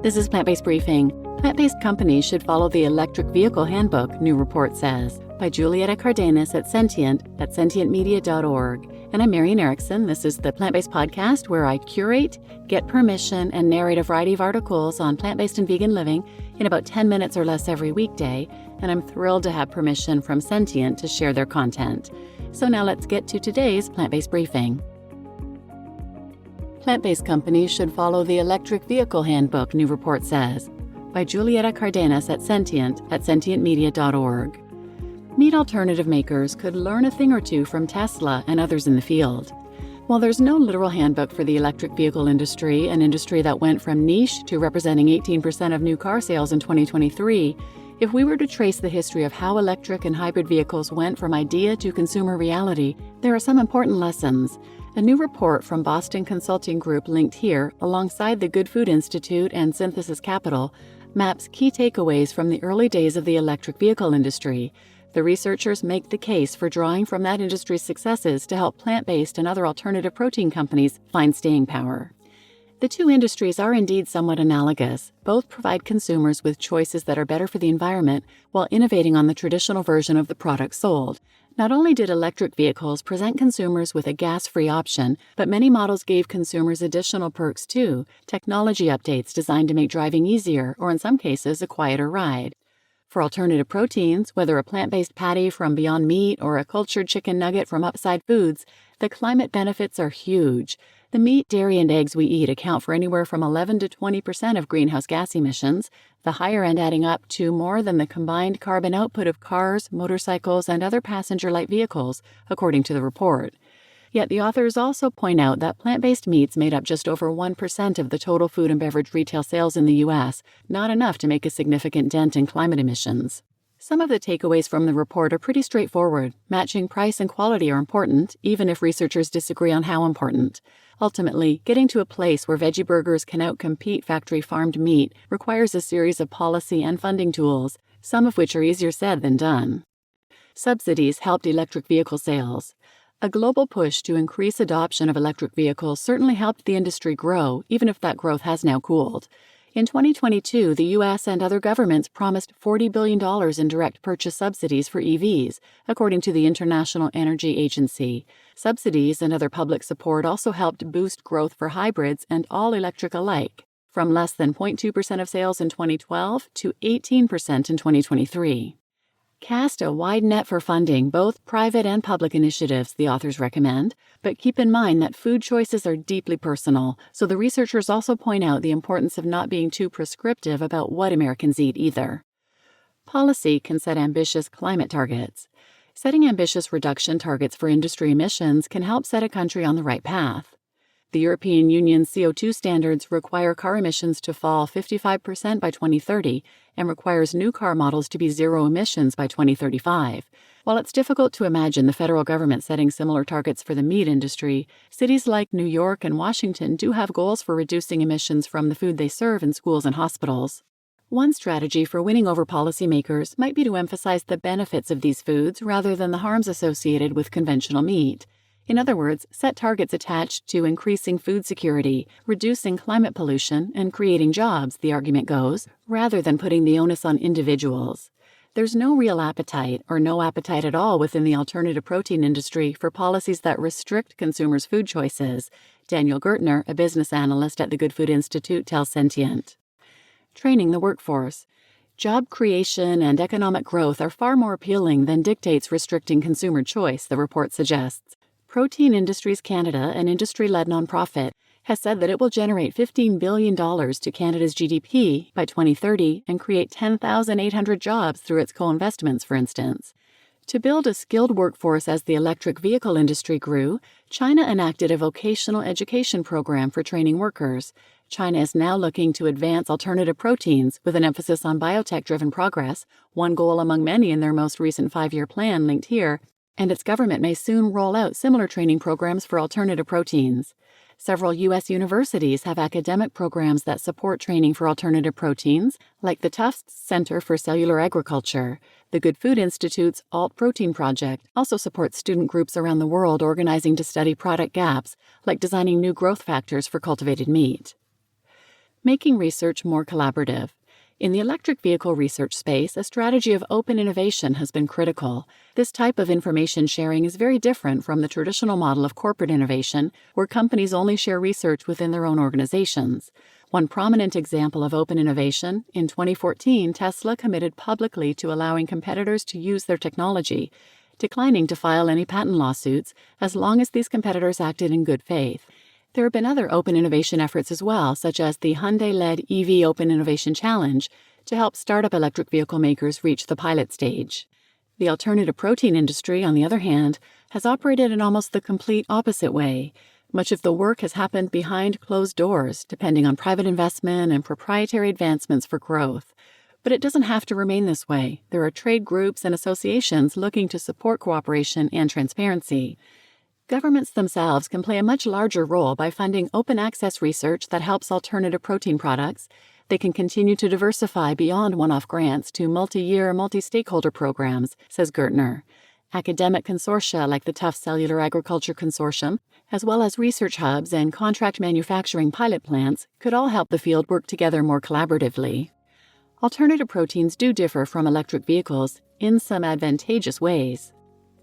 This is Plant-Based Briefing. Plant-based companies should follow the Electric Vehicle Handbook, new report says, by Julieta Cardenas at sentientmedia.org. And I'm Marian Erickson. This is the Plant-Based Podcast where I curate, get permission, and narrate a variety of articles on plant-based and vegan living in about 10 minutes or less every weekday. And I'm thrilled to have permission from Sentient to share their content. So now let's get to today's Plant-Based Briefing. Plant-based companies should follow the Electric Vehicle Handbook, new report says, by Julieta Cardenas at sentientmedia.org. Meat alternative makers could learn a thing or two from Tesla and others in the field. While there's no literal handbook for the electric vehicle industry, an industry that went from niche to representing 18% of new car sales in 2023, if we were to trace the history of how electric and hybrid vehicles went from idea to consumer reality, there are some important lessons. A new report from Boston Consulting Group linked here, alongside the Good Food Institute and Synthesis Capital, maps key takeaways from the early days of the electric vehicle industry. The researchers make the case for drawing from that industry's successes to help plant-based and other alternative protein companies find staying power. The two industries are indeed somewhat analogous. Both provide consumers with choices that are better for the environment while innovating on the traditional version of the product sold. Not only did electric vehicles present consumers with a gas-free option, but many models gave consumers additional perks too, technology updates designed to make driving easier or in some cases a quieter ride. For alternative proteins, whether a plant-based patty from Beyond Meat or a cultured chicken nugget from Upside Foods, the climate benefits are huge. The meat, dairy, and eggs we eat account for anywhere from 11 to 20% of greenhouse gas emissions, the higher end adding up to more than the combined carbon output of cars, motorcycles, and other passenger-light vehicles, according to the report. Yet the authors also point out that plant-based meats made up just over 1% of the total food and beverage retail sales in the U.S., not enough to make a significant dent in climate emissions. Some of the takeaways from the report are pretty straightforward. Matching price and quality are important, even if researchers disagree on how important. Ultimately, getting to a place where veggie burgers can outcompete factory-farmed meat requires a series of policy and funding tools, some of which are easier said than done. Subsidies helped electric vehicle sales. A global push to increase adoption of electric vehicles certainly helped the industry grow, even if that growth has now cooled. In 2022, the U.S. and other governments promised $40 billion in direct purchase subsidies for EVs, according to the International Energy Agency. Subsidies and other public support also helped boost growth for hybrids and all electric alike, from less than 0.2% of sales in 2012 to 18% in 2023. Cast a wide net for funding both private and public initiatives, the authors recommend, but keep in mind that food choices are deeply personal, so the researchers also point out the importance of not being too prescriptive about what Americans eat either. Policy can set ambitious climate targets. Setting ambitious reduction targets for industry emissions can help set a country on the right path. The European Union's CO2 standards require car emissions to fall 55% by 2030 and requires new car models to be zero emissions by 2035. While it's difficult to imagine the federal government setting similar targets for the meat industry, cities like New York and Washington do have goals for reducing emissions from the food they serve in schools and hospitals. One strategy for winning over policymakers might be to emphasize the benefits of these foods rather than the harms associated with conventional meat. In other words, set targets attached to increasing food security, reducing climate pollution, and creating jobs, the argument goes, rather than putting the onus on individuals. There's no real appetite, or no appetite at all within the alternative protein industry for policies that restrict consumers' food choices. Daniel Gertner, a business analyst at the Good Food Institute, tells Sentient. Training the workforce. Job creation and economic growth are far more appealing than dictates restricting consumer choice, the report suggests. Protein Industries Canada, an industry-led nonprofit, has said that it will generate $15 billion to Canada's GDP by 2030 and create 10,800 jobs through its co-investments, for instance. To build a skilled workforce as the electric vehicle industry grew, China enacted a vocational education program for training workers. China is now looking to advance alternative proteins with an emphasis on biotech-driven progress, one goal among many in their most recent 5-year plan linked here, and its government may soon roll out similar training programs for alternative proteins. Several U.S. universities have academic programs that support training for alternative proteins, like the Tufts Center for Cellular Agriculture. The Good Food Institute's Alt Protein Project also supports student groups around the world organizing to study product gaps, like designing new growth factors for cultivated meat. Making research more collaborative. In the electric vehicle research space, a strategy of open innovation has been critical. This type of information sharing is very different from the traditional model of corporate innovation, where companies only share research within their own organizations. One prominent example of open innovation, in 2014, Tesla committed publicly to allowing competitors to use their technology, declining to file any patent lawsuits as long as these competitors acted in good faith. There have been other open innovation efforts as well, such as the Hyundai-led EV Open Innovation Challenge, to help startup electric vehicle makers reach the pilot stage. The alternative protein industry, on the other hand, has operated in almost the complete opposite way. Much of the work has happened behind closed doors, depending on private investment and proprietary advancements for growth. But it doesn't have to remain this way. There are trade groups and associations looking to support cooperation and transparency. Governments themselves can play a much larger role by funding open access research that helps alternative protein products. They can continue to diversify beyond one-off grants to multi-year, multi-stakeholder programs, says Gertner. Academic consortia like the Tufts Cellular Agriculture Consortium, as well as research hubs and contract manufacturing pilot plants, could all help the field work together more collaboratively. Alternative proteins do differ from electric vehicles in some advantageous ways.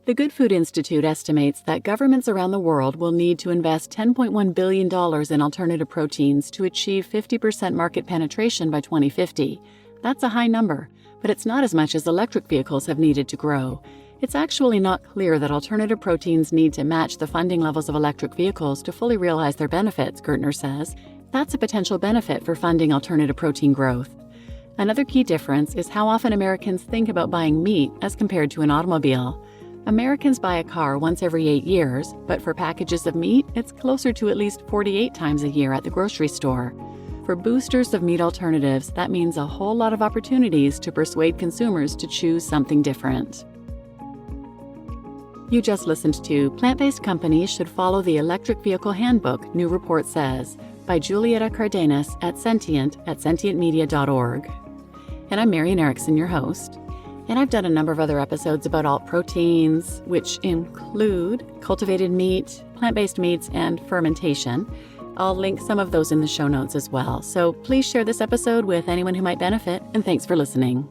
The Good Food Institute estimates that governments around the world will need to invest $10.1 billion in alternative proteins to achieve 50% market penetration by 2050. That's a high number, but it's not as much as electric vehicles have needed to grow. It's actually not clear that alternative proteins need to match the funding levels of electric vehicles to fully realize their benefits, Gertner says. That's a potential benefit for funding alternative protein growth. Another key difference is how often Americans think about buying meat as compared to an automobile. Americans buy a car once every 8 years, but for packages of meat, it's closer to at least 48 times a year at the grocery store. For boosters of meat alternatives, that means a whole lot of opportunities to persuade consumers to choose something different. You just listened to Plant-Based Companies Should Follow the Electric Vehicle Handbook, New Report Says, by Julieta Cardenas at sentientmedia.org. And I'm Marian Erickson, your host. And I've done a number of other episodes about alt proteins, which include cultivated meat, plant-based meats, and fermentation. I'll link some of those in the show notes as well. So please share this episode with anyone who might benefit, and thanks for listening.